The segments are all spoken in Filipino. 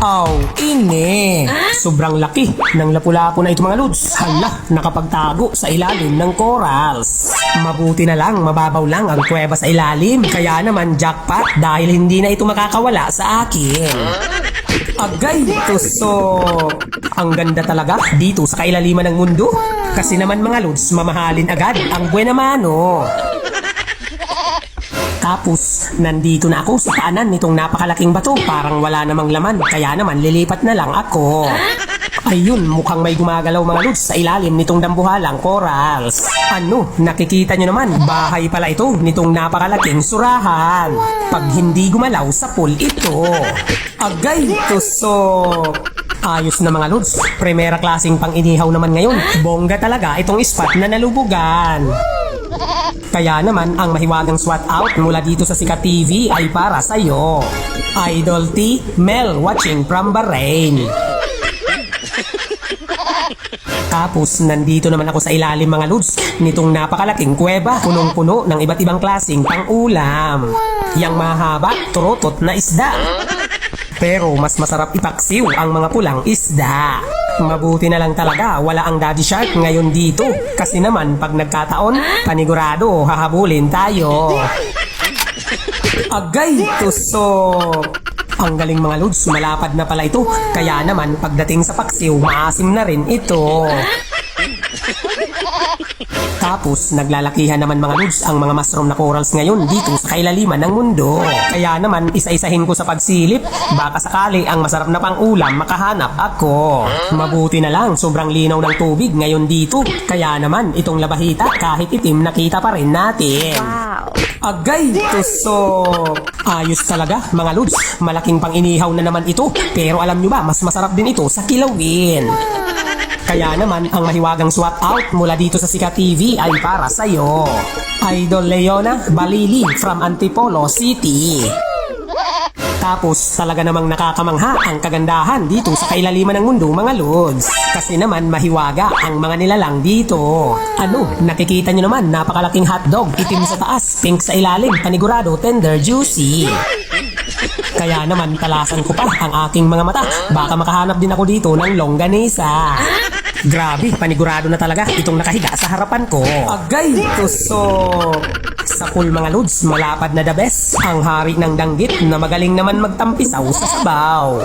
Ini. Sobrang laki ng lapu-lapu na ito mga lods. Hala, nakapagtago sa ilalim ng corals. Mabuti na lang, mababaw lang ang kuweba sa ilalim. Kaya naman jackpot dahil hindi na ito makakawala sa akin. Agay, tusok. Ang ganda talaga dito sa kailaliman ng mundo. Kasi naman mga lods, mamahalin agad ang buena mano. Tapos, nandito na ako sa paanan nitong napakalaking bato. Parang wala namang laman, kaya naman lilipat na lang ako. Ayun, mukhang may gumagalaw mga lods sa ilalim nitong dambuhalang corals. Ano, nakikita nyo naman, bahay pala ito nitong napakalaking surahan. Pag hindi gumalaw sa pool ito. Agay, tusok. Ayos na mga lods, primera klaseng pang-inihaw naman ngayon. Bongga talaga itong spot na nalubugan. Kaya naman ang mahiwagang SWAT out mula dito sa Sikat TV ay para sa'yo. Idol T, Mel watching from Bahrain. Tapos nandito naman ako sa ilalim mga lods nitong napakalaking kuweba, punong-puno ng iba't ibang klaseng pang-ulam. Yang mahaba, turotot na isda. Pero mas masarap ipaksiw ang mga pulang isda. Mabuti na lang talaga wala ang daddy shark ngayon dito. Kasi naman pag nagkataon, panigurado hahabulin tayo. Agay, tusok. Ang galing mga lods, malapad na pala ito. Kaya naman pagdating sa paksiw, maasim na rin ito. Tapos, naglalakihan naman mga lods ang mga mushroom na corals ngayon dito sa kailaliman ng mundo. Kaya naman, isa-isahin ko sa pagsilip. Baka sakali ang masarap na pang-ulam makahanap ako. Mabuti na lang, sobrang linaw ng tubig ngayon dito. Kaya naman, itong labahita kahit itim nakita pa rin natin. Wow! Agay, tusok! Ayos talaga mga lods, malaking pang-inihaw na naman ito. Pero alam nyo ba, mas masarap din ito sa kilawin. Kaya naman, ang mahiwagang swap out mula dito sa Sikat TV ay para sa'yo. Idol Leona Balili from Antipolo City. Tapos, talaga namang nakakamangha ang kagandahan dito sa kailaliman ng mundo mga lods. Kasi naman, mahiwaga ang mga nilalang dito. Ano, nakikita nyo naman, napakalaking hotdog, itim sa taas, pink sa ilalim, panigurado, tender, juicy. Kaya naman, talasan ko pa ang aking mga mata. Baka makahanap din ako dito ng longganisa. Grabe, panigurado na talaga itong nakahiga sa harapan ko. Agay, tusok! Sa pool mga lods, malapad na the best. Ang hari ng danggit na magaling naman magtampisaw sa sabaw.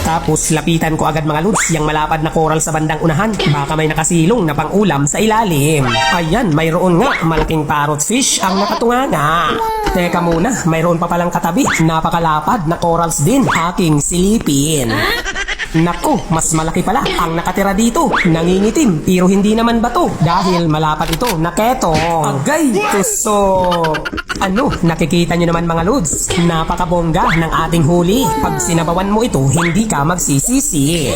Tapos lapitan ko agad mga lods yung malapad na coral sa bandang unahan. Baka may nakasilong na pang-ulam sa ilalim. Ayan, mayroon nga malaking parrot fish ang nakatunganga. Teka muna, mayroon pa palang katabi. Napakalapad na corals din aking silipin. Naku, mas malaki pala ang nakatira dito. Nangingitim, pero hindi naman bato. Dahil malapad ito na ketong. Agay, tusok! Ano, nakikita nyo naman mga lods? Napakabongga ng ating huli. Pag sinabawan mo ito, hindi ka magsisisi.